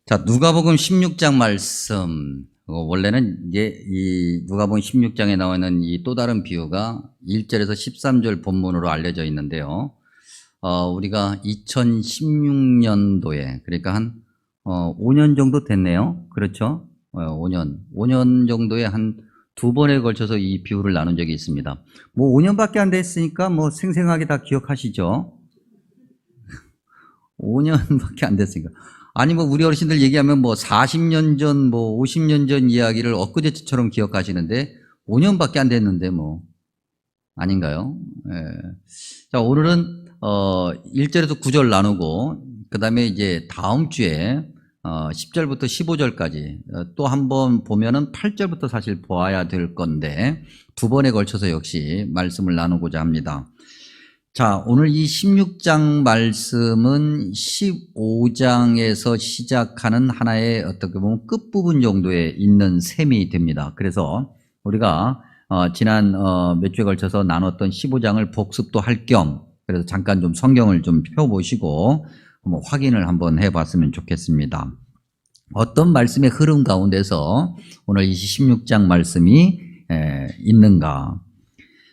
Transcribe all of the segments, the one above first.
자, 누가복음 16장 말씀. 원래는 이제 이 누가복음 16장에 나와 있는 이 또 다른 비유가 1절에서 13절 본문으로 알려져 있는데요. 우리가 2016년도에, 그러니까 한 5년 정도 됐네요. 그렇죠? 5년 정도에 한 두 번에 걸쳐서 이 비유를 나눈 적이 있습니다. 뭐 5년밖에 안 됐으니까 뭐 생생하게 다 기억하시죠? 5년밖에 안 됐으니까. 아니, 뭐, 우리 어르신들 얘기하면 뭐 40년 전, 뭐 50년 전 이야기를 엊그제처럼 기억하시는데 5년밖에 안 됐는데 뭐, 아닌가요? 예. 자, 오늘은, 1절에서 9절 나누고, 그 다음에 이제 다음 주에, 10절부터 15절까지 또 한 번 보면은 8절부터 사실 보아야 될 건데, 두 번에 걸쳐서 역시 말씀을 나누고자 합니다. 자, 오늘 이 16장 말씀은 15장에서 시작하는 하나의 어떻게 보면 끝부분 정도에 있는 셈이 됩니다. 그래서 우리가 지난 몇 주에 걸쳐서 나눴던 15장을 복습도 할 겸, 그래서 잠깐 좀 성경을 좀 펴보시고 한번 확인을 한번 해봤으면 좋겠습니다. 어떤 말씀의 흐름 가운데서 오늘 이 16장 말씀이 있는가?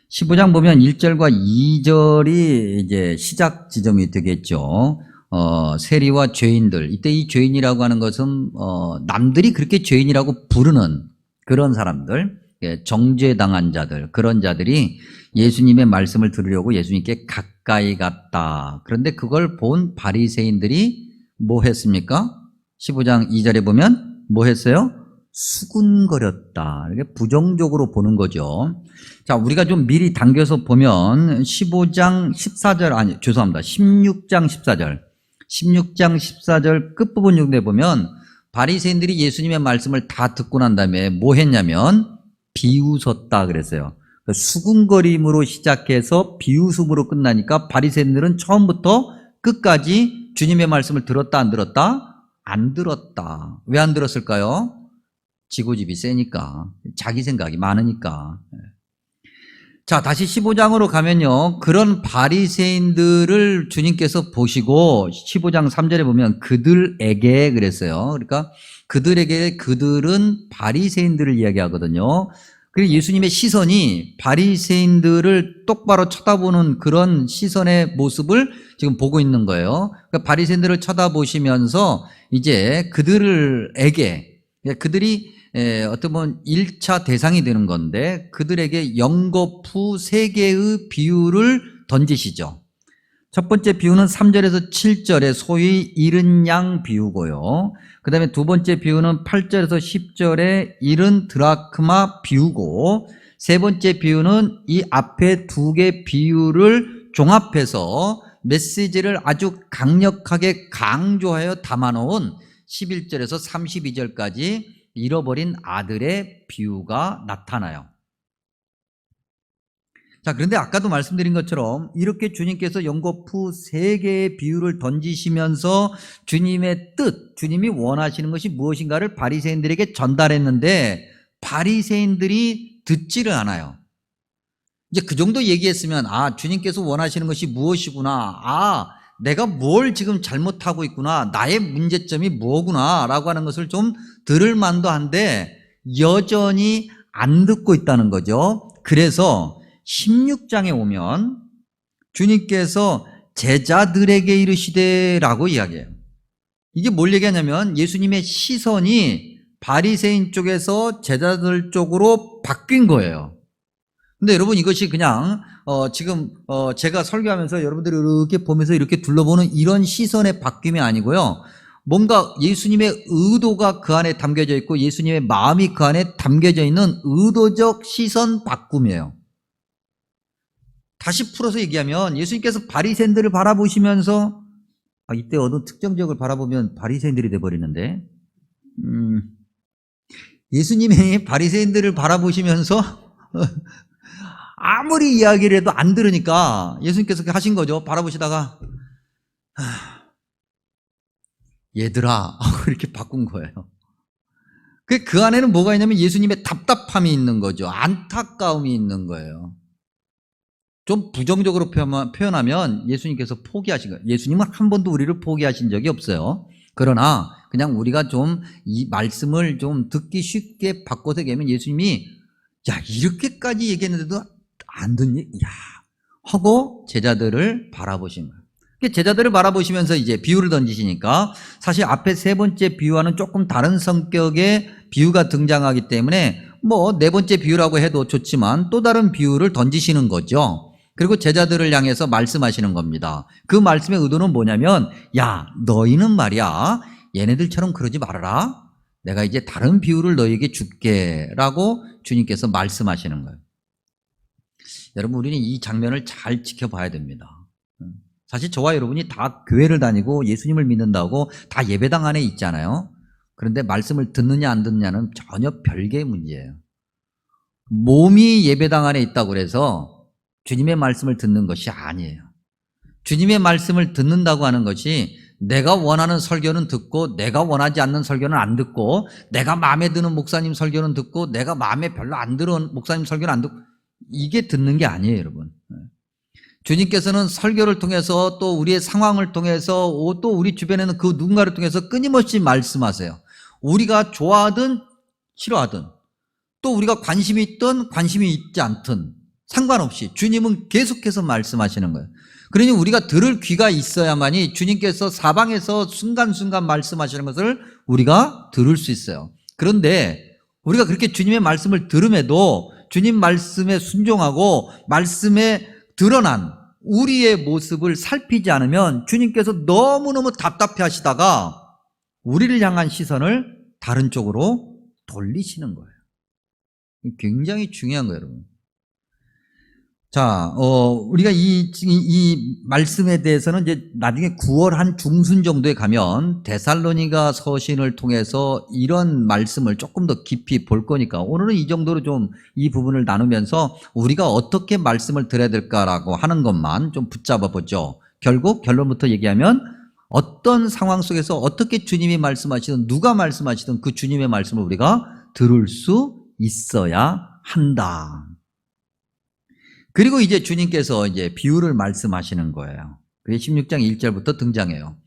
15장 보면 1절과 2절이 이제 시작 지점이 되겠죠. 세리와 죄인들. 이때 이 죄인이라고 하는 것은, 남들이 그렇게 죄인이라고 부르는 그런 사람들, 정죄당한 자들, 그런 자들이 예수님의 말씀을 들으려고 예수님께 가까이 갔다. 그런데 그걸 본 바리새인들이 뭐 했습니까? 15장 2절에 보면 뭐 했어요? 수군거렸다. 이렇게 부정적으로 보는 거죠. 자, 우리가 좀 미리 당겨서 보면 15장 14절, 아니, 죄송합니다. 16장 14절. 16장 14절 끝부분 정도에 보면 바리새인들이 예수님의 말씀을 다 듣고 난 다음에 뭐 했냐면 비웃었다 그랬어요. 수군거림으로 시작해서 비웃음으로 끝나니까 바리새인들은 처음부터 끝까지 주님의 말씀을 들었다 안 들었다? 안 들었다. 왜 안 들었을까요? 지고집이 세니까, 자기 생각이 많으니까. 자, 다시 15장으로 가면요, 그런 바리새인들을 주님께서 보시고 15장 3절에 보면 그들에게 그랬어요. 그러니까 그들은 바리새인들을 이야기하거든요. 그리고 예수님의 시선이 바리새인들을 똑바로 쳐다보는 그런 시선의 모습을 지금 보고 있는 거예요. 그러니까 바리새인들을 쳐다보시면서 이제 그들에게, 그들이 어떻게 보면 1차 대상이 되는 건데 그들에게 연거푸 3개의 비유를 던지시죠. 첫 번째 비유는 3절에서 7절에 소위 잃은 양 비유고요. 그 다음에 두 번째 비유는 8절에서 10절에 잃은 드라크마 비유고, 세 번째 비유는 이 앞에 두 개 비유를 종합해서 메시지를 아주 강력하게 강조하여 담아놓은 11절에서 32절까지 잃어버린 아들의 비유가 나타나요. 자, 그런데 아까도 말씀드린 것처럼 이렇게 주님께서 연거푸 3개의 비유를 던지시면서 주님의 뜻, 주님이 원하시는 것이 무엇인가를 바리새인들에게 전달했는데 바리새인들이 듣지를 않아요. 이제 그 정도 얘기했으면 주님께서 원하시는 것이 무엇이구나, 내가 뭘 지금 잘못하고 있구나, 나의 문제점이 뭐구나 라고 하는 것을 좀 들을 만도 한데 여전히 안 듣고 있다는 거죠. 그래서 16장에 오면 주님께서 제자들에게 이르시되 라고 이야기해요. 이게 뭘 얘기하냐면 예수님의 시선이 바리새인 쪽에서 제자들 쪽으로 바뀐 거예요. 근데 여러분, 이것이 그냥 지금 제가 설교하면서 여러분들이 이렇게 보면서 이렇게 둘러보는 이런 시선의 바뀜이 아니고요, 뭔가 예수님의 의도가 그 안에 담겨져 있고 예수님의 마음이 그 안에 담겨져 있는 의도적 시선 바꿈이에요. 다시 풀어서 얘기하면 예수님께서 바리새인들을 바라보시면서 이때 어느 특정 지역을 바라보면 바리새인들이 돼버리는데, 예수님이 바리새인들을 바라보시면서 아무리 이야기를 해도 안 들으니까 예수님께서 하신 거죠. 바라보시다가 얘들아 이렇게 바꾼 거예요. 그 안에는 뭐가 있냐면 예수님의 답답함이 있는 거죠. 안타까움이 있는 거예요. 좀 부정적으로 표현하면 예수님께서 포기하신 거예요. 예수님은 한 번도 우리를 포기하신 적이 없어요. 그러나 그냥 우리가 좀 이 말씀을 좀 듣기 쉽게 바꿔서 얘기하면 예수님이 야 이렇게까지 얘기했는데도 안 듣니? 야 하고 제자들을 바라보신 거예요. 제자들을 바라보시면서 이제 비유를 던지시니까 사실 앞에 세 번째 비유와는 조금 다른 성격의 비유가 등장하기 때문에 뭐 네 번째 비유라고 해도 좋지만 또 다른 비유를 던지시는 거죠. 그리고 제자들을 향해서 말씀하시는 겁니다. 그 말씀의 의도는 뭐냐면 야 너희는 말이야 얘네들처럼 그러지 말아라. 내가 이제 다른 비유를 너희에게 줄게 라고 주님께서 말씀하시는 거예요. 여러분 우리는 이 장면을 잘 지켜봐야 됩니다. 사실 저와 여러분이 다 교회를 다니고 예수님을 믿는다고 다 예배당 안에 있잖아요. 그런데 말씀을 듣느냐 안 듣느냐는 전혀 별개의 문제예요. 몸이 예배당 안에 있다고 그래서 주님의 말씀을 듣는 것이 아니에요. 주님의 말씀을 듣는다고 하는 것이 내가 원하는 설교는 듣고 내가 원하지 않는 설교는 안 듣고 내가 마음에 드는 목사님 설교는 듣고 내가 마음에 별로 안 드는 목사님 설교는 안 듣고 이게 듣는 게 아니에요, 여러분. 주님께서는 설교를 통해서 또 우리의 상황을 통해서 또 우리 주변에는 그 누군가를 통해서 끊임없이 말씀하세요. 우리가 좋아하든 싫어하든 또 우리가 관심이 있든 관심이 있지 않든 상관없이 주님은 계속해서 말씀하시는 거예요. 그러니 우리가 들을 귀가 있어야만이 주님께서 사방에서 순간순간 말씀하시는 것을 우리가 들을 수 있어요. 그런데 우리가 그렇게 주님의 말씀을 들음에도 주님 말씀에 순종하고 말씀에 드러난 우리의 모습을 살피지 않으면 주님께서 너무너무 답답해 하시다가 우리를 향한 시선을 다른 쪽으로 돌리시는 거예요. 굉장히 중요한 거예요, 여러분. 자, 우리가 이 말씀에 대해서는 이제 나중에 9월 한 중순 정도에 가면 데살로니가 서신을 통해서 이런 말씀을 조금 더 깊이 볼 거니까 오늘은 이 정도로 좀 이 부분을 나누면서 우리가 어떻게 말씀을 드려야 될까라고 하는 것만 좀 붙잡아 보죠. 결국 결론부터 얘기하면 어떤 상황 속에서 어떻게 주님이 말씀하시든 누가 말씀하시든 그 주님의 말씀을 우리가 들을 수 있어야 한다. 그리고 이제 주님께서 이제 비유를 말씀하시는 거예요. 그게 16장 1절부터 등장해요.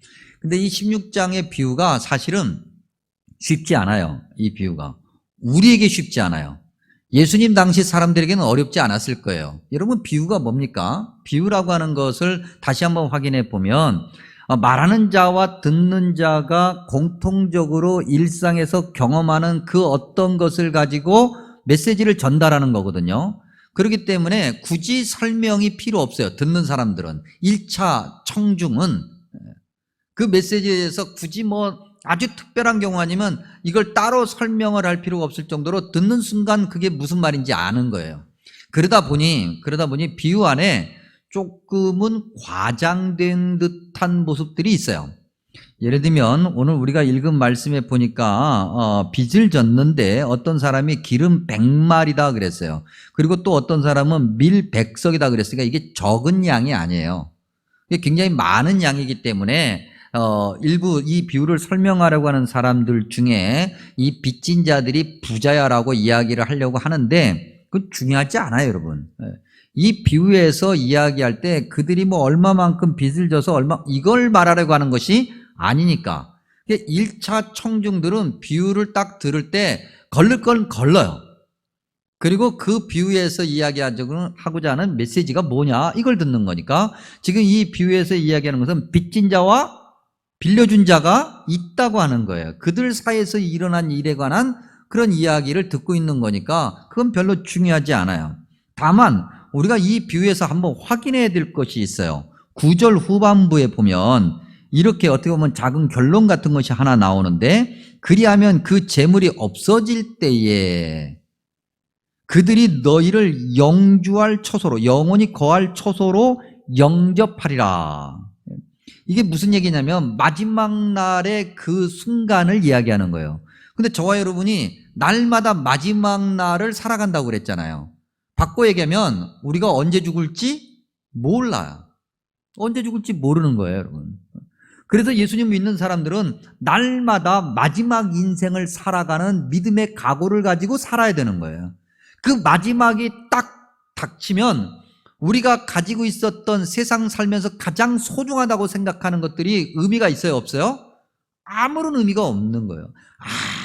근데 이 16장의 비유가 사실은 쉽지 않아요. 이 비유가. 우리에게 쉽지 않아요. 예수님 당시 사람들에게는 어렵지 않았을 거예요. 여러분 비유가 뭡니까? 비유라고 하는 것을 다시 한번 확인해 보면 말하는 자와 듣는 자가 공통적으로 일상에서 경험하는 그 어떤 것을 가지고 메시지를 전달하는 거거든요. 그렇기 때문에 굳이 설명이 필요 없어요. 듣는 사람들은. 1차 청중은 그 메시지에 대해서 굳이 뭐 아주 특별한 경우 아니면 이걸 따로 설명을 할 필요가 없을 정도로 듣는 순간 그게 무슨 말인지 아는 거예요. 그러다 보니 비유 안에 조금은 과장된 듯한 모습들이 있어요. 예를 들면 오늘 우리가 읽은 말씀에 보니까 빚을 졌는데 어떤 사람이 기름 100마리다 그랬어요. 그리고 또 어떤 사람은 밀 100석이다 그랬으니까 이게 적은 양이 아니에요. 이게 굉장히 많은 양이기 때문에 일부 이 비유를 설명하려고 하는 사람들 중에 이 빚진 자들이 부자야라고 이야기를 하려고 하는데 그건 중요하지 않아요, 여러분. 이 비유에서 이야기할 때 그들이 뭐 얼마만큼 빚을 져서 이걸 말하려고 하는 것이 아니니까. 1차 청중들은 비유를 딱 들을 때 걸릴 건 걸러요. 그리고 그 비유에서 이야기하고자 하는 메시지가 뭐냐 이걸 듣는 거니까 지금 이 비유에서 이야기하는 것은 빚진 자와 빌려준 자가 있다고 하는 거예요. 그들 사이에서 일어난 일에 관한 그런 이야기를 듣고 있는 거니까 그건 별로 중요하지 않아요. 다만 우리가 이 비유에서 한번 확인해야 될 것이 있어요. 9절 후반부에 보면 이렇게 어떻게 보면 작은 결론 같은 것이 하나 나오는데 그리하면 그 재물이 없어질 때에 그들이 너희를 영주할 처소로 영원히 거할 처소로 영접하리라. 이게 무슨 얘기냐면 마지막 날의 그 순간을 이야기하는 거예요. 근데 저와 여러분이 날마다 마지막 날을 살아간다고 그랬잖아요. 바꿔 얘기하면 우리가 언제 죽을지 몰라요. 언제 죽을지 모르는 거예요, 여러분. 그래서 예수님 믿는 사람들은 날마다 마지막 인생을 살아가는 믿음의 각오를 가지고 살아야 되는 거예요. 그 마지막이 딱 닥치면 우리가 가지고 있었던 세상 살면서 가장 소중하다고 생각하는 것들이 의미가 있어요, 없어요? 아무런 의미가 없는 거예요.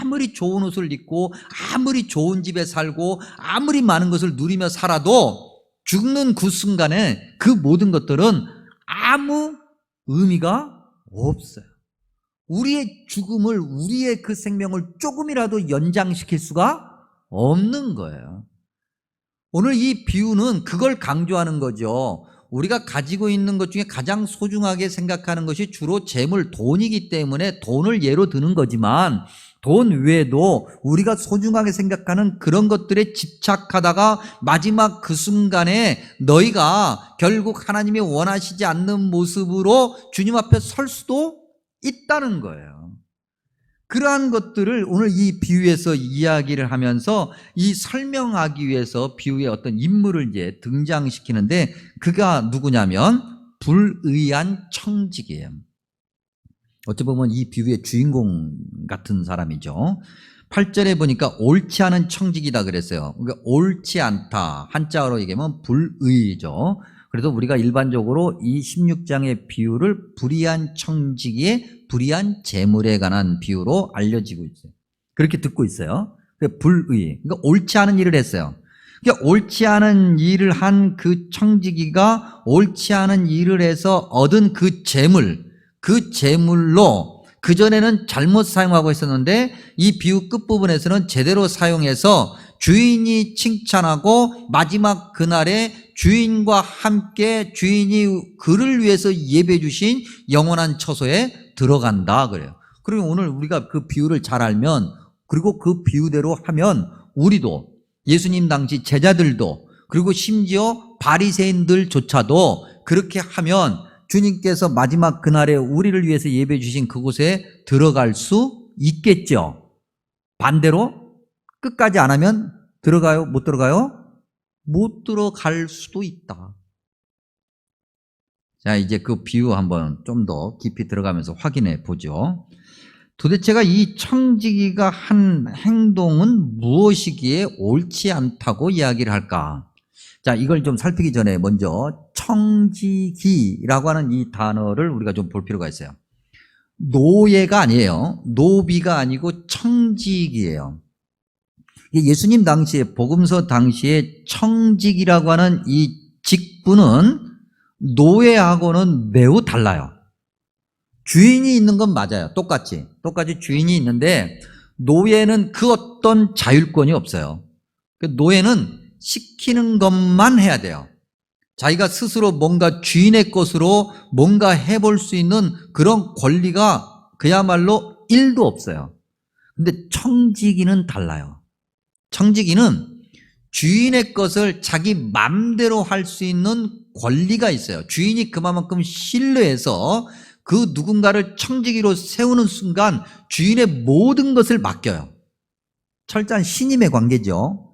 아무리 좋은 옷을 입고 아무리 좋은 집에 살고 아무리 많은 것을 누리며 살아도 죽는 그 순간에 그 모든 것들은 아무 의미가 없어요. 우리의 죽음을, 우리의 그 생명을 조금이라도 연장시킬 수가 없는 거예요. 오늘 이 비유는 그걸 강조하는 거죠. 우리가 가지고 있는 것 중에 가장 소중하게 생각하는 것이 주로 재물, 돈이기 때문에 돈을 예로 드는 거지만 돈 외에도 우리가 소중하게 생각하는 그런 것들에 집착하다가 마지막 그 순간에 너희가 결국 하나님이 원하시지 않는 모습으로 주님 앞에 설 수도 있다는 거예요. 그러한 것들을 오늘 이 비유에서 이야기를 하면서 이 설명하기 위해서 비유의 어떤 인물을 이제 등장시키는데 그가 누구냐면 불의한 청직이에요. 어찌 보면 이 비유의 주인공 같은 사람이죠. 8절에 보니까 옳지 않은 청직이다 그랬어요. 그러니까 옳지 않다, 한자어로 얘기하면 불의죠. 그래서 우리가 일반적으로 이 16장의 비유를 불의한 청지기의 불의한 재물에 관한 비유로 알려지고 있어요. 그렇게 듣고 있어요. 불의, 그러니까 옳지 않은 일을 했어요. 그러니까 옳지 않은 일을 한 그 청지기가 옳지 않은 일을 해서 얻은 그 재물, 그 재물로 그전에는 잘못 사용하고 있었는데 이 비유 끝부분에서는 제대로 사용해서 주인이 칭찬하고 마지막 그날에 주인과 함께 주인이 그를 위해서 예배해 주신 영원한 처소에 들어간다 그래요. 그리고 오늘 우리가 그 비유를 잘 알면, 그리고 그 비유대로 하면 우리도, 예수님 당시 제자들도, 그리고 심지어 바리새인들조차도 그렇게 하면 주님께서 마지막 그날에 우리를 위해서 예배해 주신 그곳에 들어갈 수 있겠죠. 반대로 끝까지 안 하면 들어가요? 못 들어가요? 못 들어갈 수도 있다. 자, 이제 그 비유 한번 좀 더 깊이 들어가면서 확인해 보죠. 도대체가 이 청지기가 한 행동은 무엇이기에 옳지 않다고 이야기를 할까? 자, 이걸 좀 살피기 전에 먼저 청지기라고 하는 이 단어를 우리가 좀 볼 필요가 있어요. 노예가 아니에요. 노비가 아니고 청직이에요. 예수님 당시에, 복음서 당시에 청직이라고 하는 이 직분은 노예하고는 매우 달라요. 주인이 있는 건 맞아요. 똑같이 주인이 있는데 노예는 그 어떤 자율권이 없어요. 노예는 시키는 것만 해야 돼요. 자기가 스스로 뭔가 주인의 것으로 뭔가 해볼 수 있는 그런 권리가 그야말로 1도 없어요. 근데 청지기는 달라요. 청지기는 주인의 것을 자기 맘대로 할 수 있는 권리가 있어요. 주인이 그만큼 신뢰해서 그 누군가를 청지기로 세우는 순간 주인의 모든 것을 맡겨요. 철저한 신임의 관계죠.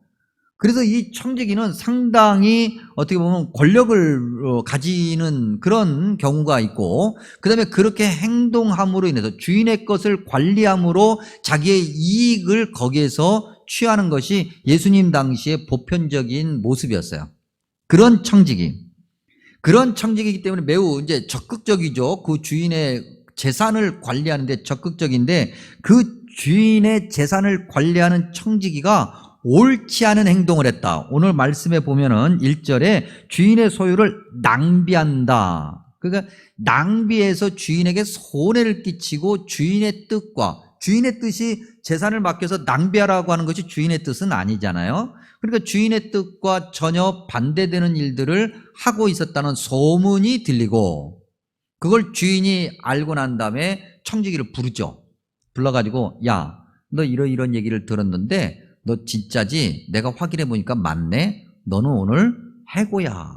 그래서 이 청지기는 상당히 어떻게 보면 권력을 가지는 그런 경우가 있고, 그 다음에 그렇게 행동함으로 인해서 주인의 것을 관리함으로 자기의 이익을 거기에서 취하는 것이 예수님 당시의 보편적인 모습이었어요. 그런 청지기이기 때문에 매우 이제 적극적이죠. 그 주인의 재산을 관리하는데 적극적인데, 그 주인의 재산을 관리하는 청지기가 옳지 않은 행동을 했다. 오늘 말씀에 보면은 1절에 주인의 소유를 낭비한다. 그러니까 낭비해서 주인에게 손해를 끼치고 주인의 뜻과, 주인의 뜻이 재산을 맡겨서 낭비하라고 하는 것이 주인의 뜻은 아니잖아요. 그러니까 주인의 뜻과 전혀 반대되는 일들을 하고 있었다는 소문이 들리고, 그걸 주인이 알고 난 다음에 청지기를 부르죠. 불러가지고, 야, 너 이런 얘기를 들었는데 너 진짜지? 내가 확인해 보니까 맞네? 너는 오늘 해고야.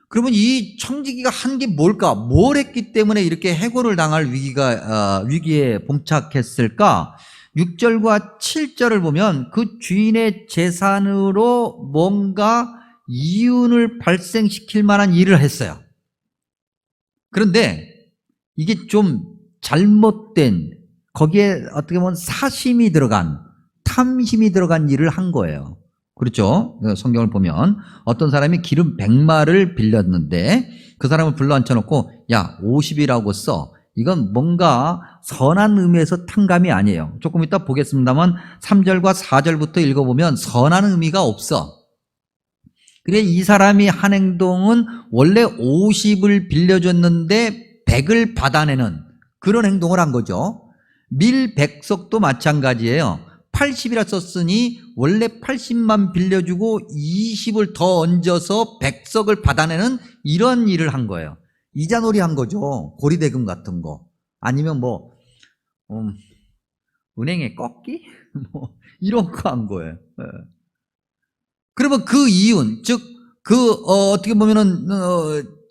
그러면 이 청지기가 한 게 뭘까? 뭘 했기 때문에 이렇게 해고를 당할 위기에 봉착했을까? 6절과 7절을 보면 그 주인의 재산으로 뭔가 이윤을 발생시킬 만한 일을 했어요. 그런데 이게 좀 잘못된, 거기에 어떻게 보면 사심이 들어간, 탐심이 들어간 일을 한 거예요. 그렇죠? 성경을 보면 어떤 사람이 기름 100마를 빌렸는데 그 사람을 불러 앉혀놓고 야 50이라고 써. 이건 뭔가 선한 의미에서 탕감이 아니에요. 조금 이따 보겠습니다만 3절과 4절부터 읽어보면 선한 의미가 없어. 그래 이 사람이 한 행동은 원래 50을 빌려줬는데 100을 받아내는 그런 행동을 한 거죠. 밀백석도 마찬가지예요. 80이라 썼으니 원래 80만 빌려주고 20을 더 얹어서 100석을 받아내는 이런 일을 한 거예요. 이자놀이 한 거죠. 고리대금 같은 거. 아니면 뭐 은행에 꺾기? 뭐 이런 거 한 거예요. 네. 그러면 그 이윤, 즉 어떻게 보면은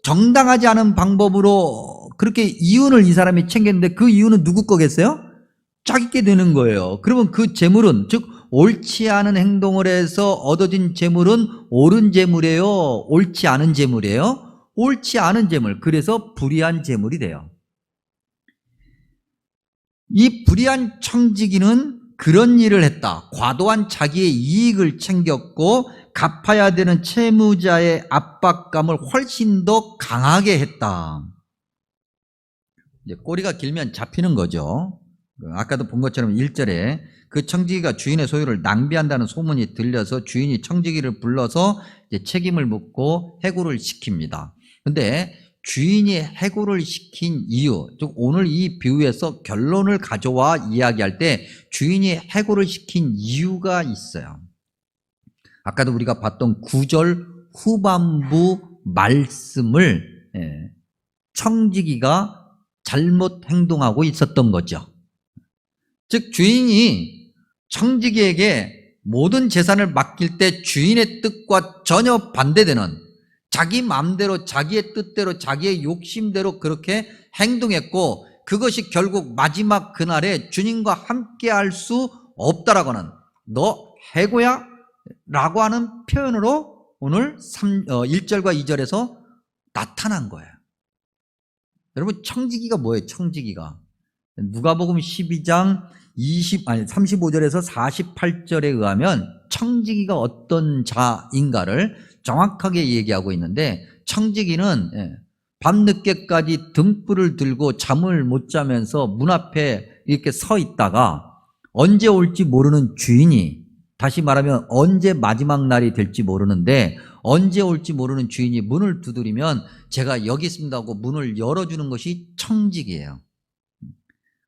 정당하지 않은 방법으로 그렇게 이윤을 이 사람이 챙겼는데 그 이윤은 누구 거겠어요? 자기께 되는 거예요. 그러면 그 재물은, 즉 옳지 않은 행동을 해서 얻어진 재물은 옳은 재물이에요? 옳지 않은 재물이에요? 옳지 않은 재물. 그래서 불의한 재물이 돼요. 이 불의한 청지기는 그런 일을 했다. 과도한 자기의 이익을 챙겼고 갚아야 되는 채무자의 압박감을 훨씬 더 강하게 했다. 이제 꼬리가 길면 잡히는 거죠. 아까도 본 것처럼 1절에 그 청지기가 주인의 소유를 낭비한다는 소문이 들려서 주인이 청지기를 불러서 이제 책임을 묻고 해고를 시킵니다. 근데 주인이 해고를 시킨 이유, 즉 오늘 이 비유에서 결론을 가져와 이야기할 때 주인이 해고를 시킨 이유가 있어요. 아까도 우리가 봤던 9절 후반부 말씀을 청지기가 잘못 행동하고 있었던 거죠. 즉 주인이 청지기에게 모든 재산을 맡길 때 주인의 뜻과 전혀 반대되는 자기 마음대로 자기의 뜻대로 자기의 욕심대로 그렇게 행동했고 그것이 결국 마지막 그날에 주님과 함께 할 수 없다라고는 너 해고야? 라고 하는 표현으로 오늘 1절과 2절에서 나타난 거예요. 여러분 청지기가 뭐예요? 청지기가 누가복음 12장 35절에서 48절에 의하면 청지기가 어떤 자인가를 정확하게 얘기하고 있는데 청지기는 밤늦게까지 등불을 들고 잠을 못 자면서 문 앞에 이렇게 서 있다가 언제 올지 모르는 주인이, 다시 말하면 언제 마지막 날이 될지 모르는데 언제 올지 모르는 주인이 문을 두드리면 제가 여기 있습니다 하고 문을 열어주는 것이 청지기예요.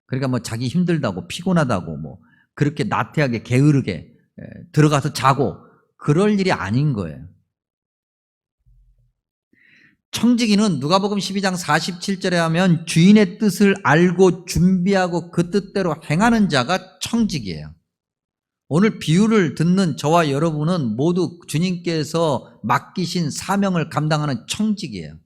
그러니까 뭐 자기 힘들다고 피곤하다고 뭐 그렇게 나태하게 게으르게 들어가서 자고 그럴 일이 아닌 거예요. 청지기는 누가복음 12장 47절에 하면 주인의 뜻을 알고 준비하고 그 뜻대로 행하는 자가 청지기예요. 오늘 비유를 듣는 저와 여러분은 모두 주님께서 맡기신 사명을 감당하는 청지기예요.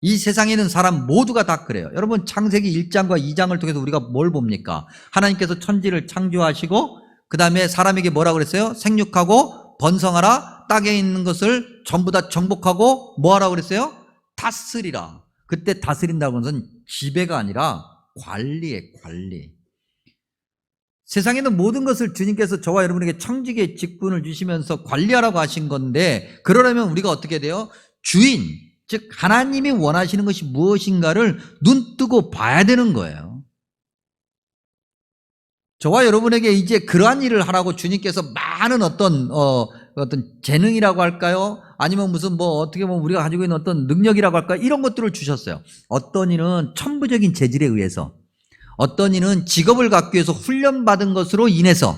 이 세상에 있는 사람 모두가 다 그래요. 여러분 창세기 1장과 2장을 통해서 우리가 뭘 봅니까? 하나님께서 천지를 창조하시고 그 다음에 사람에게 뭐라고 그랬어요? 생육하고 번성하라, 땅에 있는 것을 전부 다 정복하고 뭐하라고 그랬어요? 다스리라. 그때 다스린다고 하는 것은 지배가 아니라 관리에 관리. 세상에 있는 모든 것을 주님께서 저와 여러분에게 청지기의 직분을 주시면서 관리하라고 하신 건데 그러려면 우리가 어떻게 돼요? 주인, 즉 하나님이 원하시는 것이 무엇인가를 눈뜨고 봐야 되는 거예요. 저와 여러분에게 이제 그러한 일을 하라고 주님께서 많은 어떤 재능이라고 할까요? 아니면 무슨 뭐 어떻게 보면 우리가 가지고 있는 어떤 능력이라고 할까요? 이런 것들을 주셨어요. 어떤 이는 천부적인 재질에 의해서, 어떤 이는 직업을 갖기 위해서 훈련받은 것으로 인해서,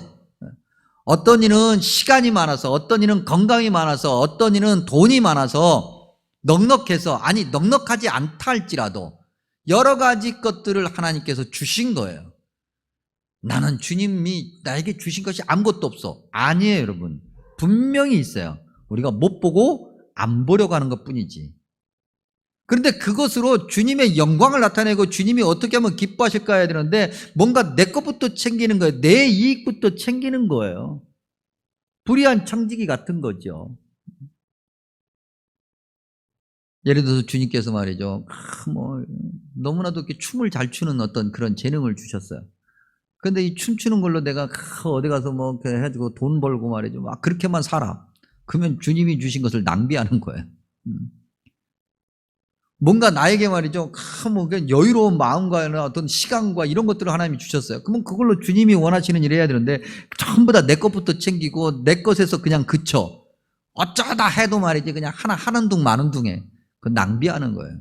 어떤 이는 시간이 많아서, 어떤 이는 건강이 많아서, 어떤 이는 돈이 많아서 넉넉해서, 아니 넉넉하지 않다 할지라도 여러 가지 것들을 하나님께서 주신 거예요. 나는 주님이 나에게 주신 것이 아무것도 없어. 아니에요, 여러분. 분명히 있어요. 우리가 못 보고 안 보려고 하는 것 뿐이지. 그런데 그것으로 주님의 영광을 나타내고 주님이 어떻게 하면 기뻐하실까 해야 되는데 뭔가 내 것부터 챙기는 거예요. 내 이익부터 챙기는 거예요. 불의한 청지기 같은 거죠. 예를 들어서 주님께서 말이죠. 너무나도 이렇게 춤을 잘 추는 어떤 그런 재능을 주셨어요. 근데 이 춤추는 걸로 내가 어디 가서 뭐 해가지고 돈 벌고 말이죠. 막 그렇게만 살아. 그러면 주님이 주신 것을 낭비하는 거예요. 뭔가 나에게 말이죠. 뭐 여유로운 마음과 어떤 시간과 이런 것들을 하나님이 주셨어요. 그러면 그걸로 주님이 원하시는 일을 해야 되는데 전부 다 내 것부터 챙기고 내 것에서 그냥 그쳐. 어쩌다 해도 말이지 그냥 하나 하는 둥 마는 둥에 그 낭비하는 거예요.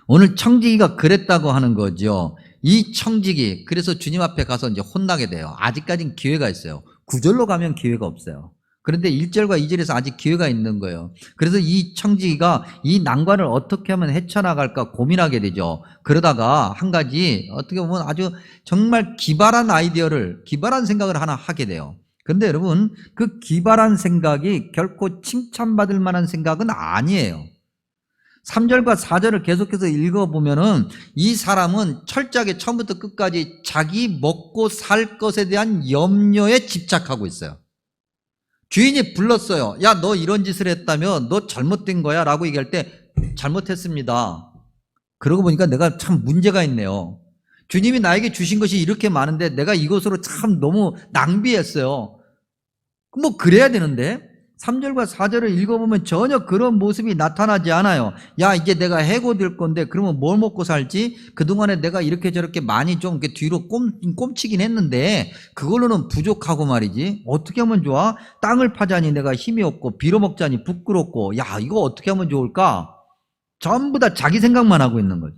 오늘 청지기가 그랬다고 하는 거죠. 이 청지기, 그래서 주님 앞에 가서 이제 혼나게 돼요. 아직까지는 기회가 있어요. 9절로 가면 기회가 없어요. 그런데 1절과 2절에서 아직 기회가 있는 거예요. 그래서 이 청지기가 이 난관을 어떻게 하면 헤쳐나갈까 고민하게 되죠. 그러다가 한 가지 어떻게 보면 아주 정말 기발한 생각을 하나 하게 돼요. 그런데 여러분, 그 기발한 생각이 결코 칭찬받을 만한 생각은 아니에요. 3절과 4절을 계속해서 읽어보면은 이 사람은 철저하게 처음부터 끝까지 자기 먹고 살 것에 대한 염려에 집착하고 있어요. 주인이 불렀어요. 야, 너 이런 짓을 했다며 너 잘못된 거야 라고 얘기할 때 잘못했습니다. 그러고 보니까 내가 참 문제가 있네요. 주님이 나에게 주신 것이 이렇게 많은데 내가 이것으로 참 너무 낭비했어요. 뭐 그래야 되는데 3절과 4절을 읽어보면 전혀 그런 모습이 나타나지 않아요. 야, 이제 내가 해고될 건데 그러면 뭘 먹고 살지? 그동안에 내가 이렇게 저렇게 많이 좀 뒤로 꼼치긴 했는데 그걸로는 부족하고 말이지. 어떻게 하면 좋아? 땅을 파자니 내가 힘이 없고 빌어먹자니 부끄럽고, 야, 이거 어떻게 하면 좋을까? 전부 다 자기 생각만 하고 있는 거죠.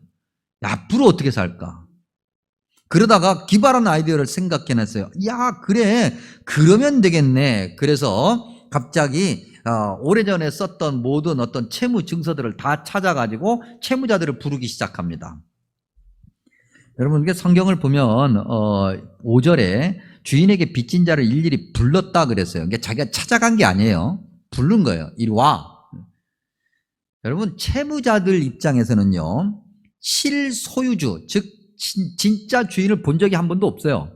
야, 앞으로 어떻게 살까? 그러다가 기발한 아이디어를 생각해냈어요. 야, 그래, 그러면 되겠네. 그래서 갑자기 오래전에 썼던 모든 어떤 채무 증서들을 다 찾아가지고 채무자들을 부르기 시작합니다. 여러분, 이게 성경을 보면 5절에 주인에게 빚진 자를 일일이 불렀다 그랬어요. 이게 자기가 찾아간 게 아니에요. 부른 거예요. 이리 와. 여러분, 채무자들 입장에서는요, 실소유주, 즉 진짜 주인을 본 적이 한 번도 없어요.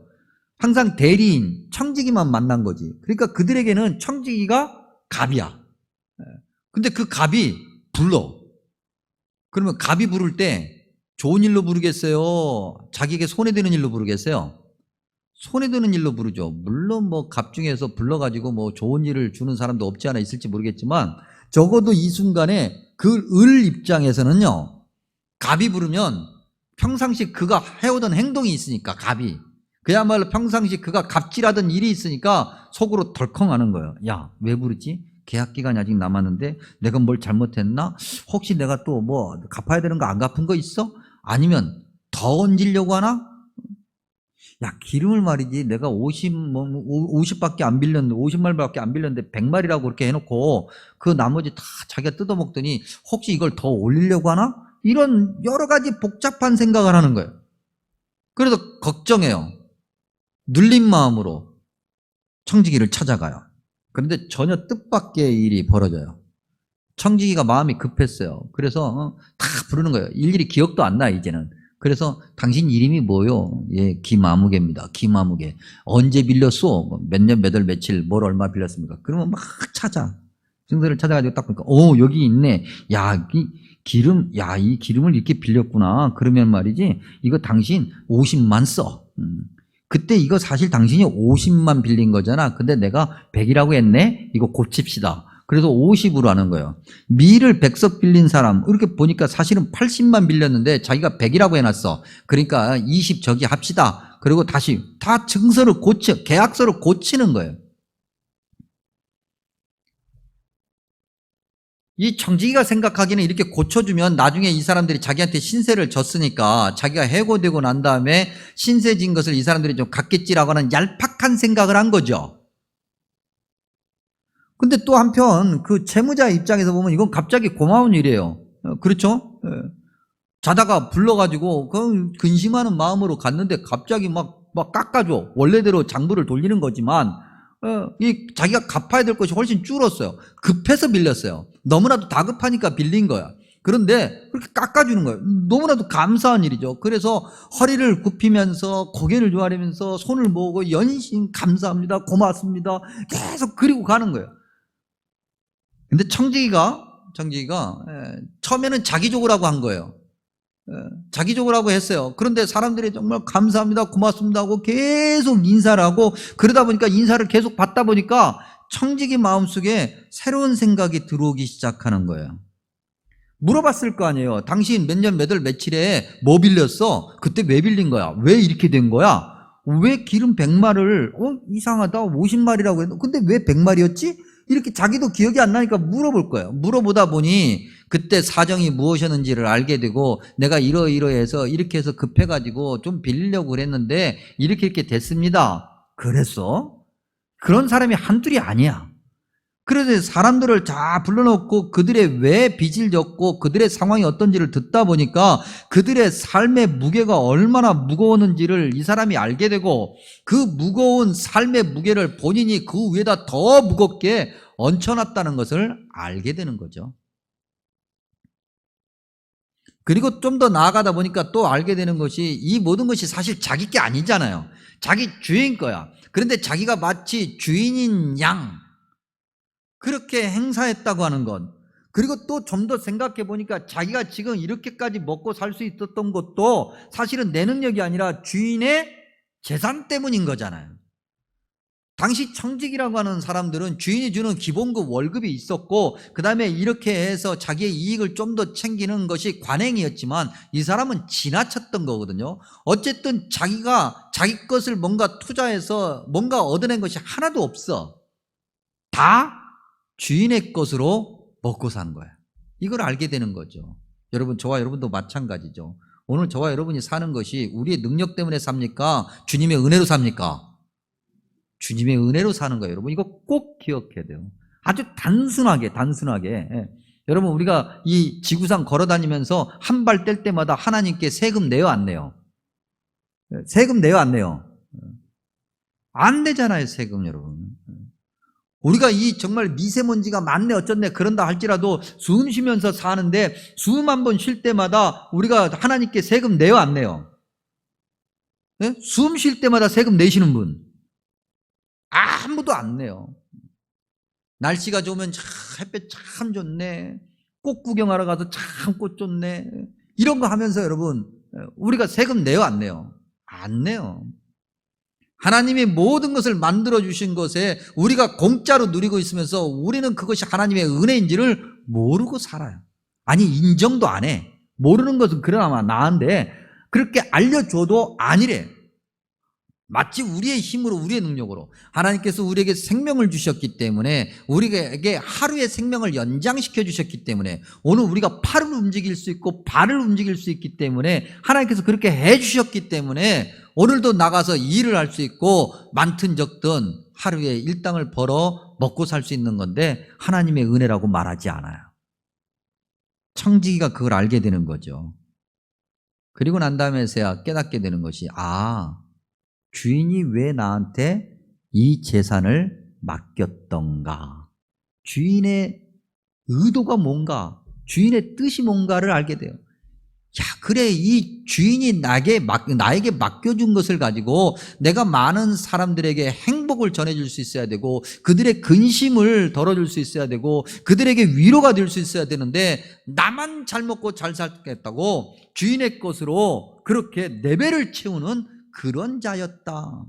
항상 대리인, 청지기만 만난 거지. 그러니까 그들에게는 청지기가 갑이야. 근데 그 갑이 불러. 그러면 갑이 부를 때 좋은 일로 부르겠어요? 자기에게 손해되는 일로 부르겠어요? 손해되는 일로 부르죠. 물론 뭐 갑 중에서 불러가지고 뭐 좋은 일을 주는 사람도 없지 않아 있을지 모르겠지만 적어도 이 순간에 그 을 입장에서는요, 갑이 부르면 평상시 그가 해오던 행동이 있으니까 갑이 그야말로 평상시 그가 갑질하던 일이 있으니까 속으로 덜컹하는 거예요. 야, 왜 부르지? 계약 기간이 아직 남았는데 내가 뭘 잘못했나? 혹시 내가 또 뭐 갚아야 되는 거 안 갚은 거 있어? 아니면 더 얹으려고 하나? 야, 기름을 말이지 내가 50밖에 안 빌렸는데 50마리밖에 안 빌렸는데 100마리라고 그렇게 해놓고 그 나머지 다 자기가 뜯어먹더니 혹시 이걸 더 올리려고 하나? 이런 여러 가지 복잡한 생각을 하는 거예요. 그래서 걱정해요. 눌린 마음으로 청지기를 찾아가요. 그런데 전혀 뜻밖의 일이 벌어져요. 청지기가 마음이 급했어요. 그래서 다 부르는 거예요. 일일이 기억도 안 나, 이제는. 그래서 당신 이름이 뭐요? 예, 김아무개입니다. 김아무개. 언제 빌렸어? 몇 년, 몇 월, 며칠, 뭘 얼마 빌렸습니까? 그러면 막 찾아. 증서를 찾아가지고 딱 보니까, 여기 있네. 야, 이 기름을 이렇게 빌렸구나. 그러면 말이지, 이거 당신 50만 써. 그때 이거 사실 당신이 50만 빌린 거잖아. 근데 내가 100이라고 했네? 이거 고칩시다. 그래서 50으로 하는 거예요. 밀을 100석 빌린 사람, 이렇게 보니까 사실은 80만 빌렸는데 자기가 100이라고 해놨어. 그러니까 20 저기 합시다. 그리고 다시 다 증서를 계약서를 고치는 거예요. 이 청지기가 생각하기는 이렇게 고쳐주면 나중에 이 사람들이 자기한테 신세를 졌으니까 자기가 해고되고 난 다음에 신세 진 것을 이 사람들이 좀 갖겠지라고 하는 얄팍한 생각을 한 거죠. 근데 또 한편 그 채무자 입장에서 보면 이건 갑자기 고마운 일이에요. 그렇죠? 자다가 불러가지고 근심하는 마음으로 갔는데 갑자기 막 깎아줘. 원래대로 장부를 돌리는 거지만 이 자기가 갚아야 될 것이 훨씬 줄었어요. 급해서 빌렸어요. 너무나도 다급하니까 빌린 거야. 그런데 그렇게 깎아주는 거예요. 너무나도 감사한 일이죠. 그래서 허리를 굽히면서 고개를 조아리면서 손을 모으고 연신 감사합니다, 고맙습니다 계속 그리고 가는 거예요. 근데 청지기가 처음에는 자기적으로 한 거예요. 자기적으로 하고 했어요. 그런데 사람들이 정말 감사합니다, 고맙습니다 하고 계속 인사를 하고, 그러다 보니까 인사를 계속 받다 보니까 청지기 마음속에 새로운 생각이 들어오기 시작하는 거예요. 물어봤을 거 아니에요. 당신 몇 년 몇 월 며칠에 뭐 빌렸어? 그때 왜 빌린 거야? 왜 이렇게 된 거야? 왜 기름 100마리를 이상하다 50마리라고 했는데 근데 왜 100마리였지? 이렇게 자기도 기억이 안 나니까 물어볼 거예요. 물어보다 보니 그때 사정이 무엇이었는지를 알게 되고, 내가 이러이러해서 이렇게 해서 급해가지고 좀 빌리려고 그랬는데 이렇게 됐습니다. 그랬어? 그런 사람이 한둘이 아니야. 그래서 사람들을 다 불러놓고 그들의 왜 빚을 졌고 그들의 상황이 어떤지를 듣다 보니까 그들의 삶의 무게가 얼마나 무거웠는지를 이 사람이 알게 되고, 그 무거운 삶의 무게를 본인이 그 위에다 더 무겁게 얹혀놨다는 것을 알게 되는 거죠. 그리고 좀 더 나아가다 보니까 또 알게 되는 것이, 이 모든 것이 사실 자기 게 아니잖아요. 자기 주인 거야. 그런데 자기가 마치 주인인 양 그렇게 행사했다고 하는 것. 그리고 또 좀 더 생각해 보니까 자기가 지금 이렇게까지 먹고 살 수 있었던 것도 사실은 내 능력이 아니라 주인의 재산 때문인 거잖아요. 당시 청직이라고 하는 사람들은 주인이 주는 기본급 월급이 있었고, 그 다음에 이렇게 해서 자기의 이익을 좀 더 챙기는 것이 관행이었지만, 이 사람은 지나쳤던 거거든요. 어쨌든 자기가 자기 것을 뭔가 투자해서 뭔가 얻어낸 것이 하나도 없어. 다 주인의 것으로 먹고 사는 거야. 이걸 알게 되는 거죠. 여러분, 저와 여러분도 마찬가지죠. 오늘 저와 여러분이 사는 것이 우리의 능력 때문에 삽니까? 주님의 은혜로 삽니까? 주님의 은혜로 사는 거예요. 여러분, 이거 꼭 기억해야 돼요. 아주 단순하게. 여러분, 우리가 이 지구상 걸어다니면서 한 발 뗄 때마다 하나님께 세금 내요, 안 내요? 세금 내요, 안 내요? 안 내잖아요, 세금, 여러분. 우리가 이 정말 미세먼지가 많네 어쩌네 그런다 할지라도 숨 쉬면서 사는데, 숨 한 번 쉴 때마다 우리가 하나님께 세금 내요, 안 내요? 네? 숨 쉴 때마다 세금 내시는 분 아무도 안 내요. 날씨가 좋으면 햇볕 참 좋네, 꽃 구경하러 가서 참 꽃 좋네, 이런 거 하면서 여러분, 우리가 세금 내요, 안 내요? 안 내요. 하나님이 모든 것을 만들어 주신 것에 우리가 공짜로 누리고 있으면서 우리는 그것이 하나님의 은혜인지를 모르고 살아요. 아니, 인정도 안 해. 모르는 것은 그나마 나은데 그렇게 알려줘도 아니래. 마치 우리의 힘으로, 우리의 능력으로 하나님께서 우리에게 생명을 주셨기 때문에, 우리에게 하루의 생명을 연장시켜 주셨기 때문에, 오늘 우리가 팔을 움직일 수 있고 발을 움직일 수 있기 때문에, 하나님께서 그렇게 해 주셨기 때문에 오늘도 나가서 일을 할 수 있고 많든 적든 하루에 일당을 벌어 먹고 살 수 있는 건데, 하나님의 은혜라고 말하지 않아요. 청지기가 그걸 알게 되는 거죠. 그리고 난 다음에서야 깨닫게 되는 것이, 주인이 왜 나한테 이 재산을 맡겼던가, 주인의 의도가 뭔가, 주인의 뜻이 뭔가를 알게 돼요. 그래, 이 주인이 나에게 맡겨준 것을 가지고 내가 많은 사람들에게 행복을 전해줄 수 있어야 되고, 그들의 근심을 덜어줄 수 있어야 되고, 그들에게 위로가 될 수 있어야 되는데, 나만 잘 먹고 잘 살겠다고 주인의 것으로 그렇게 내 배를 채우는 그런 자였다.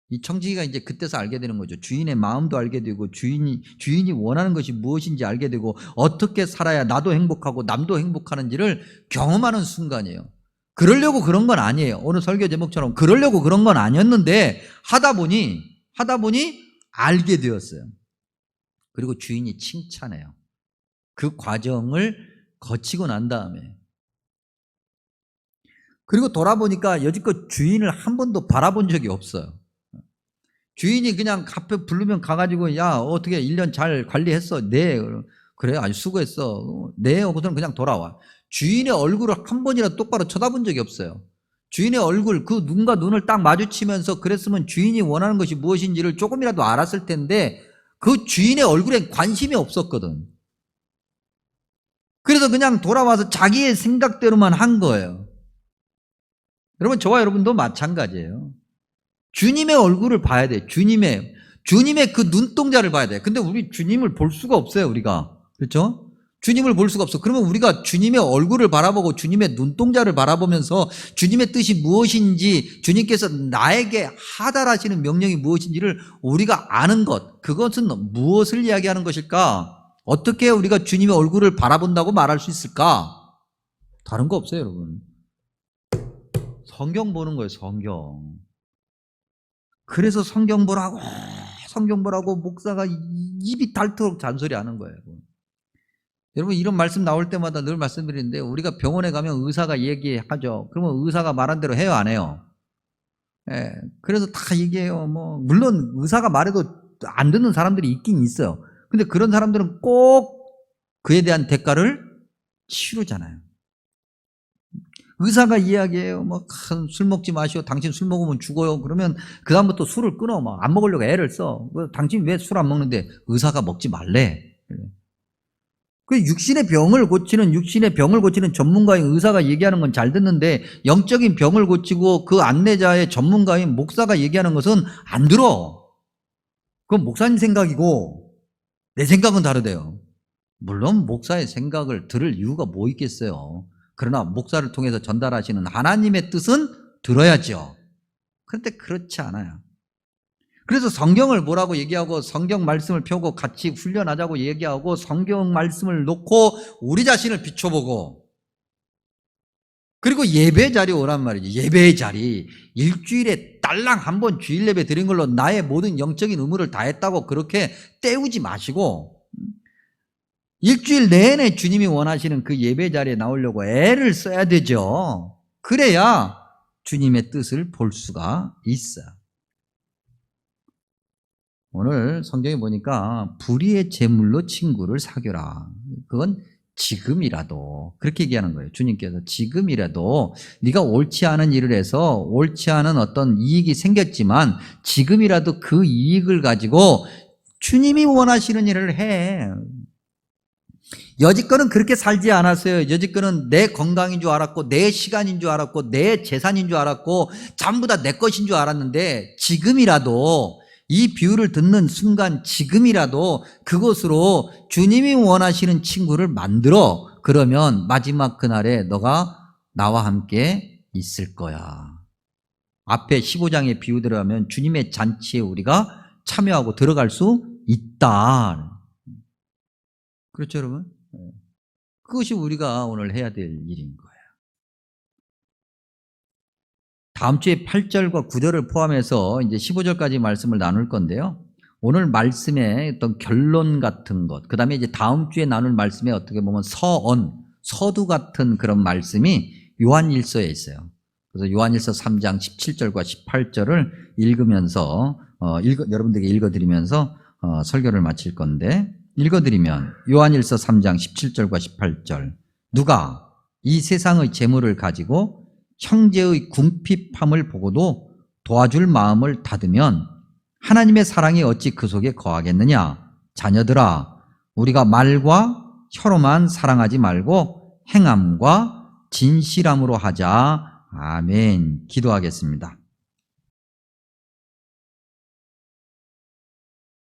이 청지기가 이제 그때서 알게 되는 거죠. 주인의 마음도 알게 되고, 주인이 원하는 것이 무엇인지 알게 되고, 어떻게 살아야 나도 행복하고 남도 행복하는지를 경험하는 순간이에요. 그러려고 그런 건 아니에요. 오늘 설교 제목처럼 그러려고 그런 건 아니었는데 하다 보니 알게 되었어요. 그리고 주인이 칭찬해요. 그 과정을 거치고 난 다음에. 그리고 돌아보니까 여지껏 주인을 한 번도 바라본 적이 없어요. 주인이 그냥 카페 부르면 가가지고, 야, 어떻게 1년 잘 관리했어? 네. 그래, 아주 수고했어. 네. 하고서는 그냥 돌아와. 주인의 얼굴을 한 번이라도 똑바로 쳐다본 적이 없어요. 주인의 얼굴, 그 눈과 눈을 딱 마주치면서 그랬으면 주인이 원하는 것이 무엇인지를 조금이라도 알았을 텐데, 그 주인의 얼굴엔 관심이 없었거든. 그래서 그냥 돌아와서 자기의 생각대로만 한 거예요. 여러분, 저와 여러분도 마찬가지예요. 주님의 얼굴을 봐야 돼. 주님의 그 눈동자를 봐야 돼. 근데 우리 주님을 볼 수가 없어요, 우리가. 그렇죠? 주님을 볼 수가 없어. 그러면 우리가 주님의 얼굴을 바라보고 주님의 눈동자를 바라보면서 주님의 뜻이 무엇인지, 주님께서 나에게 하달하시는 명령이 무엇인지를 우리가 아는 것, 그것은 무엇을 이야기하는 것일까? 어떻게 우리가 주님의 얼굴을 바라본다고 말할 수 있을까? 다른 거 없어요, 여러분. 성경 보는 거예요, 성경. 그래서 성경 보라고 목사가 입이 닳도록 잔소리하는 거예요. 여러분, 이런 말씀 나올 때마다 늘 말씀드리는데, 우리가 병원에 가면 의사가 얘기하죠. 그러면 의사가 말한 대로 해요, 안 해요? 예, 그래서 다 얘기해요. 물론 의사가 말해도 안 듣는 사람들이 있긴 있어요. 근데 그런 사람들은 꼭 그에 대한 대가를 치르잖아요. 의사가 이야기해요. 술 먹지 마시오. 당신 술 먹으면 죽어요. 그러면 그다음부터 술을 끊어. 안 먹으려고 애를 써. 당신 왜 술 안 먹는데? 의사가 먹지 말래. 그 육신의 병을 고치는 전문가인 의사가 얘기하는 건 잘 듣는데, 영적인 병을 고치고 그 안내자의 전문가인 목사가 얘기하는 것은 안 들어. 그건 목사님 생각이고 내 생각은 다르대요. 물론 목사의 생각을 들을 이유가 뭐 있겠어요. 그러나 목사를 통해서 전달하시는 하나님의 뜻은 들어야죠. 그런데 그렇지 않아요. 그래서 성경을 보라고 얘기하고 성경 말씀을 펴고 같이 훈련하자고 얘기하고 성경 말씀을 놓고 우리 자신을 비춰보고, 그리고 예배 자리 오란 말이지. 예배의 자리. 일주일에 딸랑 한 번 주일 예배 드린 걸로 나의 모든 영적인 의무를 다했다고 그렇게 때우지 마시고, 일주일 내내 주님이 원하시는 그 예배 자리에 나오려고 애를 써야 되죠. 그래야 주님의 뜻을 볼 수가 있어요. 오늘 성경에 보니까 불의의 제물로 친구를 사귀라. 그건 지금이라도, 그렇게 얘기하는 거예요. 주님께서 지금이라도 네가 옳지 않은 일을 해서 옳지 않은 어떤 이익이 생겼지만 지금이라도 그 이익을 가지고 주님이 원하시는 일을 해. 여지껏은 그렇게 살지 않았어요. 여지껏은 내 건강인 줄 알았고 내 시간인 줄 알았고 내 재산인 줄 알았고 전부 다 내 것인 줄 알았는데, 지금이라도, 이 비유를 듣는 순간 지금이라도 그것으로 주님이 원하시는 친구를 만들어. 그러면 마지막 그날에 너가 나와 함께 있을 거야. 앞에 15장의 비유대로 하면 주님의 잔치에 우리가 참여하고 들어갈 수 있다. 그렇죠, 여러분? 그것이 우리가 오늘 해야 될 일인 거예요. 다음 주에 8절과 9절을 포함해서 이제 15절까지 말씀을 나눌 건데요. 오늘 말씀의 어떤 결론 같은 것, 그 다음에 이제 다음 주에 나눌 말씀에 어떻게 보면 서두 같은 그런 말씀이 요한일서에 있어요. 그래서 요한일서 3장 17절과 18절을 읽으면서, 여러분들에게 읽어드리면서 설교를 마칠 건데, 읽어드리면 요한일서 3장 17절과 18절. 누가 이 세상의 재물을 가지고 형제의 궁핍함을 보고도 도와줄 마음을 닫으면 하나님의 사랑이 어찌 그 속에 거하겠느냐. 자녀들아, 우리가 말과 혀로만 사랑하지 말고 행함과 진실함으로 하자. 아멘. 기도하겠습니다.